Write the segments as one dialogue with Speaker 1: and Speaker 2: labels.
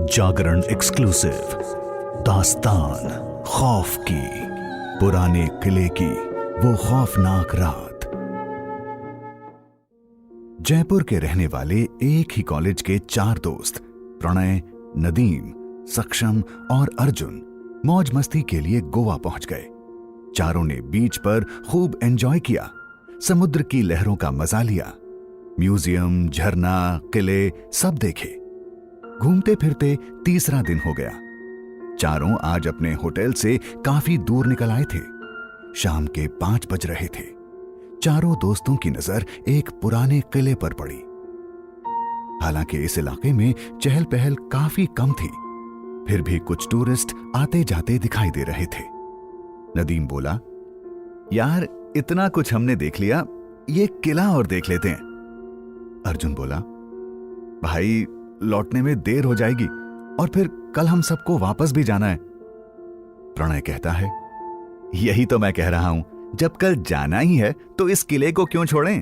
Speaker 1: जागरण exclusive दास्तान खौफ की, पुराने किले की वो खौफनाक रात। जयपुर के रहने वाले एक ही कॉलेज के 4 दोस्त प्रणय, नदीम, सक्षम और अर्जुन मौज मस्ती के लिए गोवा पहुंच गए। चारों ने बीच पर खूब एंजॉय किया, समुद्र की लहरों का मजा लिया, म्यूजियम, झरना, किले सब देखे। घूमते फिरते तीसरा दिन हो गया। चारों आज अपने होटल से काफी दूर निकल आए थे। शाम के 5 बज रहे थे। चारों दोस्तों की नजर एक पुराने किले पर पड़ी। हालांकि इस इलाके में चहल पहल काफी कम थी, फिर भी कुछ टूरिस्ट आते जाते दिखाई दे रहे थे। नदीम बोला, यार इतना कुछ हमने देख लिया, ये किला और देख लेते हैं। अर्जुन बोला, भाई लौटने में देर हो जाएगी और फिर कल हम सबको वापस भी जाना है। प्रणय कहता है, यही तो मैं कह रहा हूं, जब कल जाना ही है तो इस किले को क्यों छोड़ें?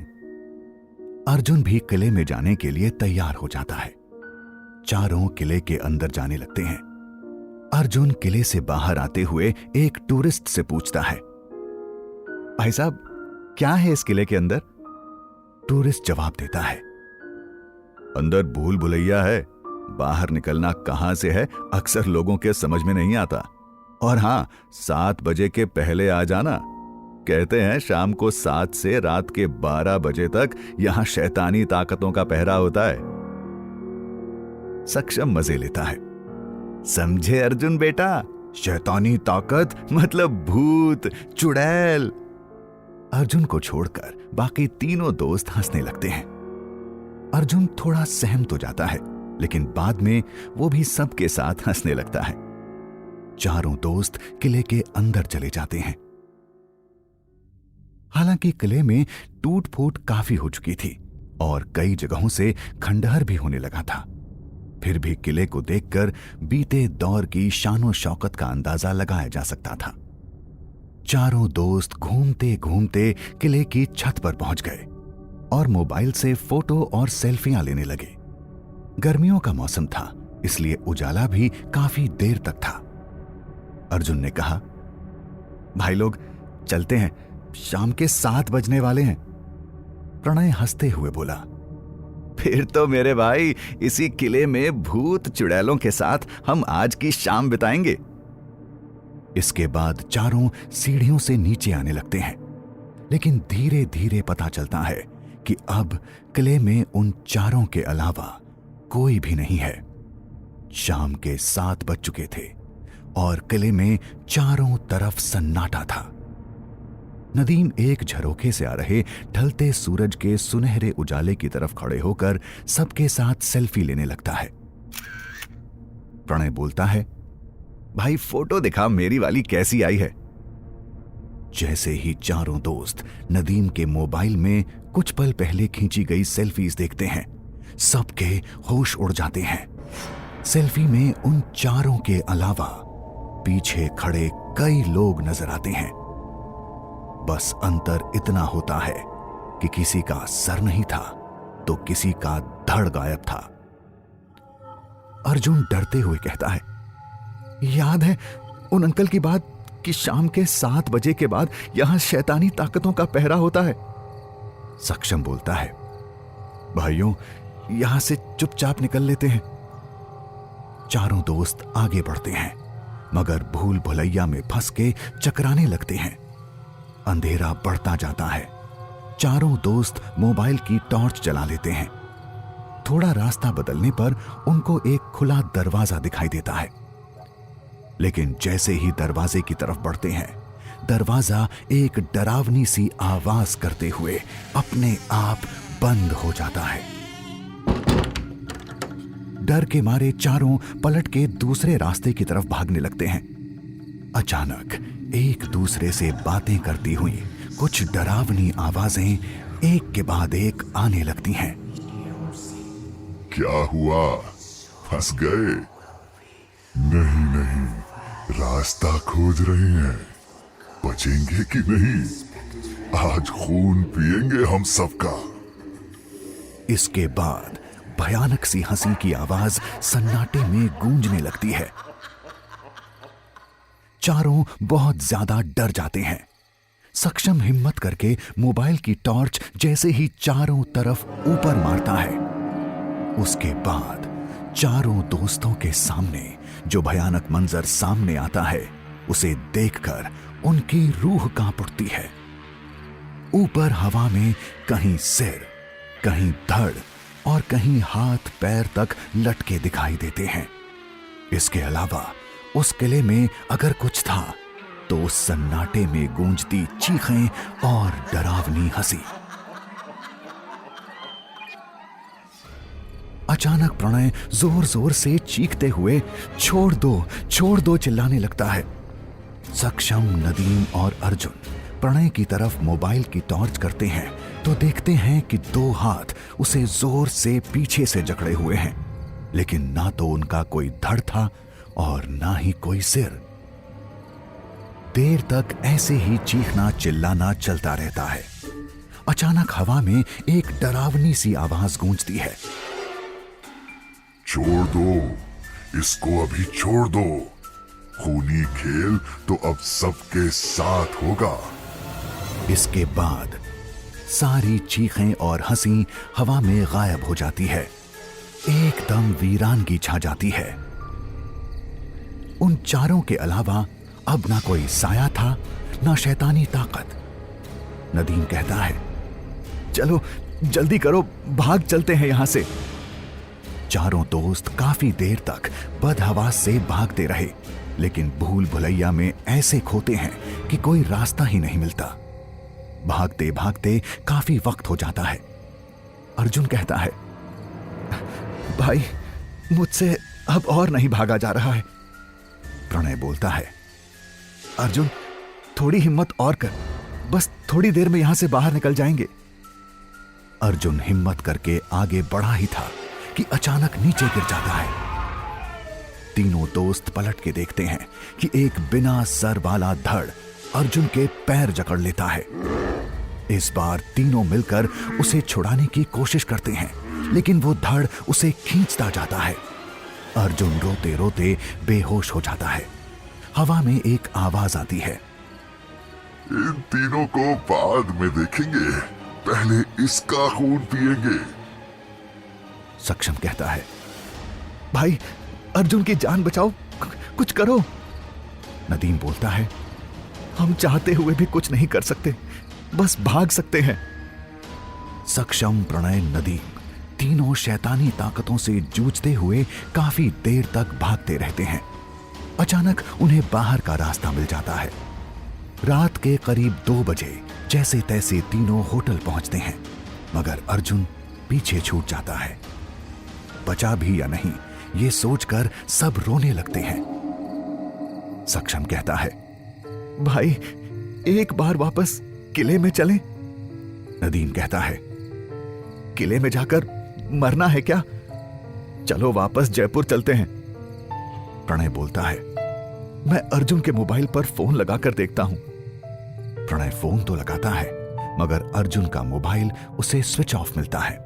Speaker 1: अर्जुन भी किले में जाने के लिए तैयार हो जाता है। चारों किले के अंदर जाने लगते हैं। अर्जुन किले से बाहर आते हुए एक टूरिस्ट से पूछता है, भाई साहब क्या है इस किले के अंदर? टूरिस्ट जवाब देता है, अंदर भूल भुलैया है, बाहर निकलना कहां से है अक्सर लोगों के समझ में नहीं आता। और हां, 7 बजे के पहले आ जाना। कहते हैं शाम को 7 से रात के 12 बजे तक यहां शैतानी ताकतों का पहरा होता है। सक्षम मजे लेता है, समझे अर्जुन बेटा, शैतानी ताकत मतलब भूत, चुड़ैल। अर्जुन को छोड़कर बाकी तीनों दोस्त हंसने लगते हैं। अर्जुन थोड़ा सहम तो जाता है, लेकिन बाद में वो भी सबके साथ हंसने लगता है। चारों दोस्त किले के अंदर चले जाते हैं। हालांकि किले में टूट फूट काफी हो चुकी थी और कई जगहों से खंडहर भी होने लगा था। फिर भी किले को देखकर बीते दौर की शानो शौकत का अंदाजा लगाया जा सकता था। चारों दोस्त घूमते घूमते किले की छत पर पहुंच गए और मोबाइल से फोटो और सेल्फियां लेने लगे। गर्मियों का मौसम था, इसलिए उजाला भी काफी देर तक था। अर्जुन ने कहा, भाई लोग चलते हैं, शाम के 7 बजने वाले हैं। प्रणय हंसते हुए बोला, फिर तो मेरे भाई इसी किले में भूत चुड़ैलों के साथ हम आज की शाम बिताएंगे। इसके बाद चारों सीढ़ियों से नीचे आने लगते हैं, लेकिन धीरे धीरे पता चलता है कि अब किले में उन चारों के अलावा कोई भी नहीं है। शाम के 7 बज चुके थे और किले में चारों तरफ सन्नाटा था। नदीम एक झरोखे से आ रहे ढलते सूरज के सुनहरे उजाले की तरफ खड़े होकर सबके साथ सेल्फी लेने लगता है। प्रणय बोलता है, भाई फोटो दिखा, मेरी वाली कैसी आई है? जैसे ही चारों दोस्त नदीम के मोबाइल में कुछ पल पहले खींची गई सेल्फीज देखते हैं, सबके होश उड़ जाते हैं। सेल्फी में उन चारों के अलावा पीछे खड़े कई लोग नजर आते हैं। बस अंतर इतना होता है कि किसी का सर नहीं था तो किसी का धड़ गायब था। अर्जुन डरते हुए कहता है, याद है उन अंकल की बात कि शाम के 7 बजे के बाद यहां शैतानी ताकतों का पहरा होता है? सक्षम बोलता है, भाइयों यहां से चुपचाप निकल लेते हैं। चारों दोस्त आगे बढ़ते हैं, मगर भूल भुलैया में फंस के चकराने लगते हैं। अंधेरा बढ़ता जाता है। चारों दोस्त मोबाइल की टॉर्च जला लेते हैं। थोड़ा रास्ता बदलने पर उनको एक खुला दरवाजा दिखाई देता है, लेकिन जैसे ही दरवाजे की तरफ बढ़ते हैं, दरवाजा एक डरावनी सी आवाज करते हुए अपने आप बंद हो जाता है। डर के मारे चारों पलट के दूसरे रास्ते की तरफ भागने लगते हैं। अचानक एक दूसरे से बातें करती हुई कुछ डरावनी आवाजें एक के बाद एक आने लगती हैं।
Speaker 2: क्या हुआ, फंस गए? नहीं नहीं, रास्ता खोज रहे हैं, बचेंगे कि नहीं? आज खून पिएंगे हम सबका।
Speaker 1: इसके बाद भयानक सी हंसी की आवाज सन्नाटे में गूंजने लगती है। चारों बहुत ज्यादा डर जाते हैं। सक्षम हिम्मत करके मोबाइल की टॉर्च जैसे ही चारों तरफ ऊपर मारता है, उसके बाद चारों दोस्तों के सामने जो भयानक मंजर सामने आता है उसे देखकर उनकी रूह कांप उठती है। ऊपर हवा में कहीं सिर, कहीं धड़ और कहीं हाथ पैर तक लटके दिखाई देते हैं। इसके अलावा उस किले में अगर कुछ था तो उस सन्नाटे में गूंजती चीखें और डरावनी हंसी। अचानक प्रणय जोर जोर से चीखते हुए छोड़ दो चिल्लाने लगता है। सक्षम, नदीम और अर्जुन प्रणय की तरफ मोबाइल की टॉर्च करते हैं तो देखते हैं कि दो हाथ उसे जोर से पीछे से जकड़े हुए हैं, लेकिन ना तो उनका कोई धड़ था और ना ही कोई सिर। देर तक ऐसे ही चीखना चिल्लाना चलता रहता है। अचानक हवा में एक डरावनी सी आवाज गूंजती है।
Speaker 2: छोड़ दो, इसको अभी छोड़ दो। खूनी खेल तो अब सबके साथ होगा।
Speaker 1: इसके बाद सारी चीखें और हंसी हवा में गायब हो जाती है। एकदम वीरानगी छा जाती है। उन चारों के अलावा अब ना कोई साया था, ना शैतानी ताकत। नदीम कहता है, चलो जल्दी करो, भाग चलते हैं यहां से। चारों दोस्त काफी देर तक बदहवास से भागते रहे, लेकिन भूल भुलैया में ऐसे खोते हैं कि कोई रास्ता ही नहीं मिलता। भागते भागते काफी वक्त हो जाता है। अर्जुन कहता है, भाई मुझसे अब और नहीं भागा जा रहा है। प्रणय बोलता है, अर्जुन थोड़ी हिम्मत और कर, बस थोड़ी देर में यहां से बाहर निकल जाएंगे। अर्जुन हिम्मत करके आगे बढ़ा ही था कि अचानक नीचे गिर जाता है। तीनों दोस्त पलट के देखते हैं कि एक बिना सर वाला धड़ अर्जुन के पैर जकड़ लेता है। इस बार तीनों मिलकर उसे छुड़ाने की कोशिश करते हैं, लेकिन वो धड़ उसे खींचता जाता है। अर्जुन रोते रोते बेहोश हो जाता है। हवा में एक आवाज आती है,
Speaker 2: इन तीनों को बाद में देखेंगे, पहले इसका खून पिएंगे।
Speaker 1: सक्षम कहता है, भाई अर्जुन की जान बचाओ, कुछ करो। नदीम बोलता है, हम चाहते हुए भी कुछ नहीं कर सकते, बस भाग सकते हैं। सक्षम, प्रणय, नदीम तीनों शैतानी ताकतों से जूझते हुए काफी देर तक भागते रहते हैं। अचानक उन्हें बाहर का रास्ता मिल जाता है। रात के करीब 2 बजे जैसे तैसे तीनों होटल पहुंचते हैं, मगर अर्जुन पीछे छूट जाता है। बचा भी या नहीं ये सोचकर सब रोने लगते हैं। सक्षम कहता है, भाई एक बार वापस किले में चलें। नदीम कहता है, किले में जाकर मरना है क्या? चलो वापस जयपुर चलते हैं। प्रणय बोलता है, मैं अर्जुन के मोबाइल पर फोन लगाकर देखता हूं। प्रणय फोन तो लगाता है, मगर अर्जुन का मोबाइल उसे स्विच ऑफ मिलता है।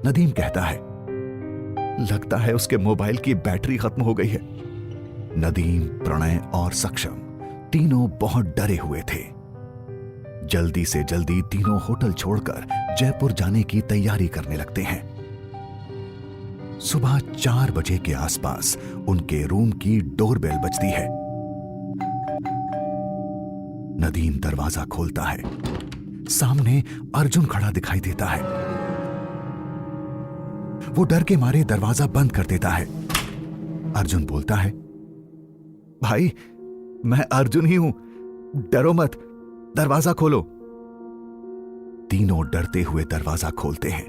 Speaker 1: नदीम कहता है, लगता है उसके मोबाइल की बैटरी खत्म हो गई है। नदीम, प्रणय और सक्षम तीनों बहुत डरे हुए थे। जल्दी से जल्दी तीनों होटल छोड़कर जयपुर जाने की तैयारी करने लगते हैं। सुबह 4 बजे के आसपास उनके रूम की डोरबेल बजती है। नदीम दरवाजा खोलता है। सामने अर्जुन खड़ा दिखाई देता है। वो डर के मारे दरवाजा बंद कर देता है। अर्जुन बोलता है, भाई मैं अर्जुन ही हूं, डरो मत, दरवाजा खोलो। तीनों डरते हुए दरवाजा खोलते हैं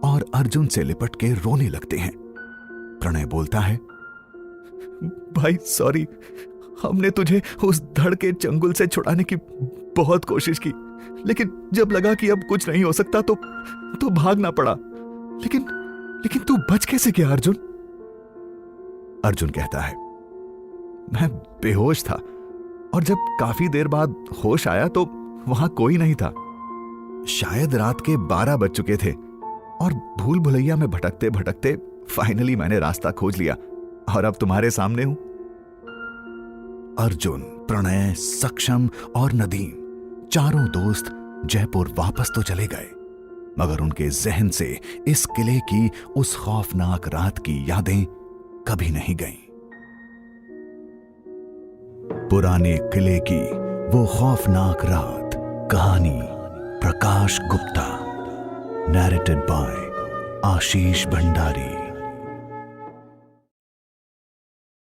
Speaker 1: और अर्जुन से लिपट के रोने लगते हैं। प्रणय बोलता है, भाई सॉरी, हमने तुझे उस धड़ के चंगुल से छुड़ाने की बहुत कोशिश की, लेकिन जब लगा कि अब कुछ नहीं हो सकता तो भागना पड़ा। लेकिन तू बच कैसे गया अर्जुन? अर्जुन कहता है, मैं बेहोश था और जब काफी देर बाद होश आया तो वहां कोई नहीं था। शायद रात के 12 बज चुके थे। और भूल भुलैया में भटकते भटकते फाइनली मैंने रास्ता खोज लिया और अब तुम्हारे सामने हूं। अर्जुन, प्रणय, सक्षम और नदीम चारों दोस्त जयपुर वापस तो चले गए, मगर उनके जहन से इस किले की उस खौफनाक रात की यादें कभी नहीं गईं। पुराने किले की वो खौफनाक रात। कहानी प्रकाश गुप्ता, नैरेटेड बाय आशीष भंडारी।